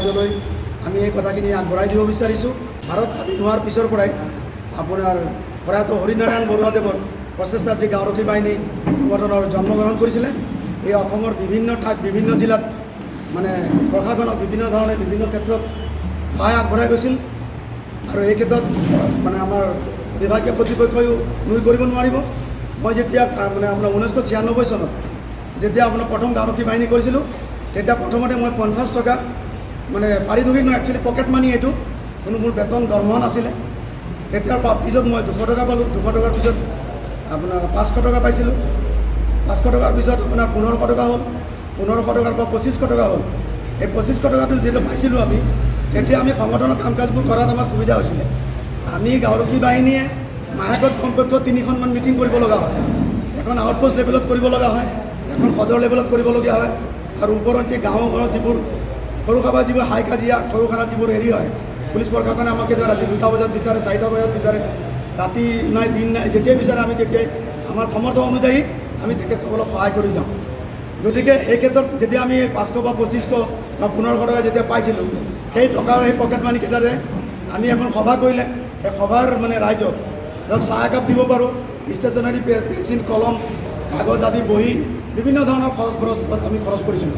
ৰাইজলৈ আমি এই কথাখিনি আগবঢ়াই দিব বিচাৰিছোঁ। ভাৰত স্বাধীন হোৱাৰ পিছৰ পৰাই আপোনাৰ প্ৰয়াত হৰিনাৰায়ণ বৰুৱাদেৱৰ প্ৰচেষ্টাত যি গাঁওৰক্ষী বাহিনী সংগঠনৰ জন্মগ্ৰহণ কৰিছিলে, এই অসমৰ বিভিন্ন ঠাইত বিভিন্ন জিলাত মানে প্ৰশাসনক বিভিন্ন ধৰণে বিভিন্ন ক্ষেত্ৰত সহায় আগবঢ়াই গৈছিল। আৰু এই ক্ষেত্ৰত মানে আমাৰ বিভাগীয় কৰ্তৃপক্ষইও নুই কৰিব নোৱাৰিব। মই যেতিয়া মানে আপোনাৰ 1996 চনত যেতিয়া আপোনাৰ প্ৰথম গাঁওৰক্ষী বাহিনী কৰিছিলোঁ, তেতিয়া প্ৰথমতে মই 50 টকা মানে পাৰিশ্ৰমিক নহয়, একচুৱেলি পকেট মানি, এইটো কোনো মোৰ বেতন দৰমহা নাছিলে। তেতিয়াৰ পিছত মই 200 টকা পালোঁ। 200 টকাৰ পিছত আপোনাৰ 500 টকা পাইছিলোঁ। 500 টকাৰ পিছত আপোনাৰ 1500 টকা হ'ল। 1500 টকাৰ পৰা 2500 টকা হ'ল। এই 2500 টকাটো যেতিয়া পাইছিলোঁ আমি, তেতিয়া আমি সংগঠনৰ কাম কাজবোৰ কৰাত আমাৰ সুবিধা হৈছিলে। আমি গাঁওৰক্ষী বাহিনীয়ে মাহেকত কমপক্ষে 3খনমান মিটিং কৰিব লগা হয়। এখন আউটপোষ্ট লেভেলত কৰিব লগা হয়, এখন সদৰ লেভেলত কৰিবলগীয়া হয়, আৰু ওপৰত যে গাঁও ঘৰত যিবোৰ সৰু সভা যিবোৰ হাই কাজিয়া সৰু খানা যিবোৰ হেৰি হয়, পুলিচ প্ৰশাসনে আমাক কেতিয়াবা ৰাতি 2টা বজাত বিচাৰে, 4টা বজাত বিচাৰে, ৰাতি নাই দিন নাই, যেতিয়াই বিচাৰে আমি তেতিয়াই আমাৰ সমৰ্থ অনুযায়ী আমি তেখেতসকলক সহায় কৰি যাওঁ। গতিকে এই ক্ষেত্ৰত যেতিয়া আমি 500 বা 2500 বা 1500 টকা যেতিয়া পাইছিলোঁ, সেই টকাৰ সেই পকেট মানিকেইটাৰে আমি এখন সভা কৰিলে সেই সভাৰ মানে ৰাইজক ধৰক চাহ একাপ দিব পাৰোঁ, ষ্টেচনাৰী পেঞ্চিল কলম কাগজ আদি বহি বিভিন্ন ধৰণৰ খৰচত আমি খৰচ কৰিছিলোঁ।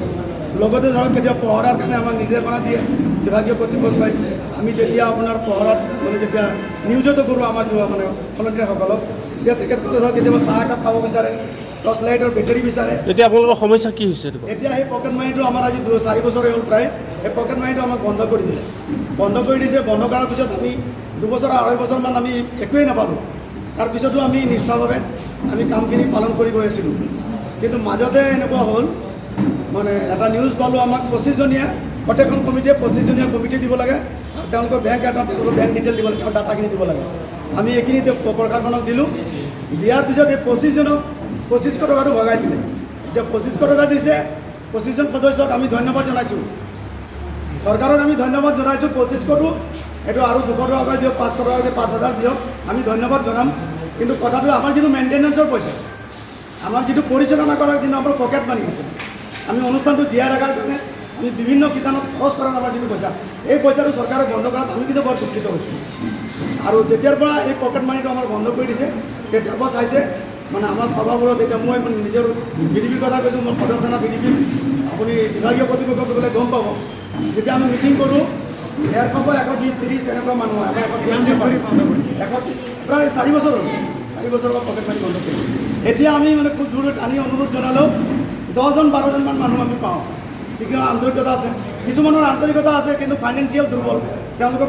লগতে ধৰক কেতিয়াবা পহৰাৰ কাৰণে আমাক নিৰ্দেশনা দিয়ে বিভাগীয় কৰ্তৃপক্ষই। আমি তেতিয়া আপোনাৰ পহৰাত মানে যেতিয়া নিয়োজিত কৰোঁ আমাৰ মানে ভলণ্টিয়াৰসকলক, তেতিয়া তেখেতসকলে ধৰক কেতিয়াবা চাহ একাপ খাব বিচাৰে, টৰ্চ লাইটৰ বেটেৰী বিচাৰে। এতিয়া আপোনালোকৰ সমস্যা কি হৈছে? এতিয়া সেই পকেট মানিটো আমাৰ আজি 4 বছৰে হ'ল প্ৰায়, সেই পকেট মানিটো আমাক বন্ধ কৰি দিলে। বন্ধ কৰি দিছে। বন্ধ কৰাৰ পিছত আমি 2 বছৰ 2.5 বছৰমান আমি একোৱেই নাপালোঁ। তাৰপিছতো আমি নিষ্ঠাভাৱে আমি কামখিনি পালন কৰি গৈ আছিলোঁ। কিন্তু মাজতে এনেকুৱা হ'ল, মানে এটা নিউজ পালোঁ আমাক 25জনীয়া প্ৰত্যেকখন কমিটিয়ে 25জনীয়া কমিটি দিব লাগে, আৰু তেওঁলোকৰ তেওঁলোকৰ বেংক ডিটেইল দিব লাগে, তেওঁৰ ডাটাখিনি দিব লাগে। আমি এইখিনি প্ৰশাসনক দিলোঁ। দিয়াৰ পিছত এই 25জনক 2500 টকাটো ভগাই দিলে। এতিয়া 2500 টকা দিছে। 25জন সদস্যক আমি ধন্যবাদ জনাইছোঁ। চৰকাৰক আমি ধন্যবাদ জনাইছোঁ। 2500টো এইটো আৰু 200 টকা দিয়ক, 500 টকা দিয়ক, 5000 দিয়ক, আমি ধন্যবাদ জনাম। কিন্তু কথাটো আমাৰ যিটো মেইনটেনেন্সৰ পইচা, আমাৰ যিটো পৰিচালনা কৰাৰ যিটো আমাৰ পকেট মানি আছে, আমি অনুষ্ঠানটো জীয়াই ৰখাৰ কাৰণে আমি বিভিন্ন শিতানত খৰচ কৰাৰ আমাৰ যিটো পইচা, এই পইচাটো চৰকাৰে বন্ধ কৰাত আমি কিন্তু বৰ দুঃখিত হৈছোঁ। আৰু যেতিয়াৰ পৰা এই পকেট মানিটো আমাৰ বন্ধ কৰি দিছে, তেতিয়াৰ পৰা চাইছে মানে আমাৰ সভাবোৰত এতিয়া মই নিজৰ বিডিপিৰ কথা কৈছোঁ, মোৰ সদৰ থানা বিডিপি আপুনি বিভাগীয় কৰ্তৃপক্ষক গ'লে গম পাব। যেতিয়া আমি মিটিং কৰোঁ 150 120 30 এনেকুৱা মানুহ হয়। আমাৰ প্ৰায় 4 বছৰ হ'ল, 4 বছৰৰ পৰা পকেট মানি বন্ধ কৰিছোঁ। এতিয়া আমি মানে খুব জোৰত আনি অনুৰোধ জনালেও 10জন 12জনমান মানুহ আমি পাওঁ, যিখিনি আন্তৰিকতা আছে। কিছুমানৰ আন্তৰিকতা আছে কিন্তু ফাইনেন্সিয়েল দুৰ্বল, তেওঁলোকৰ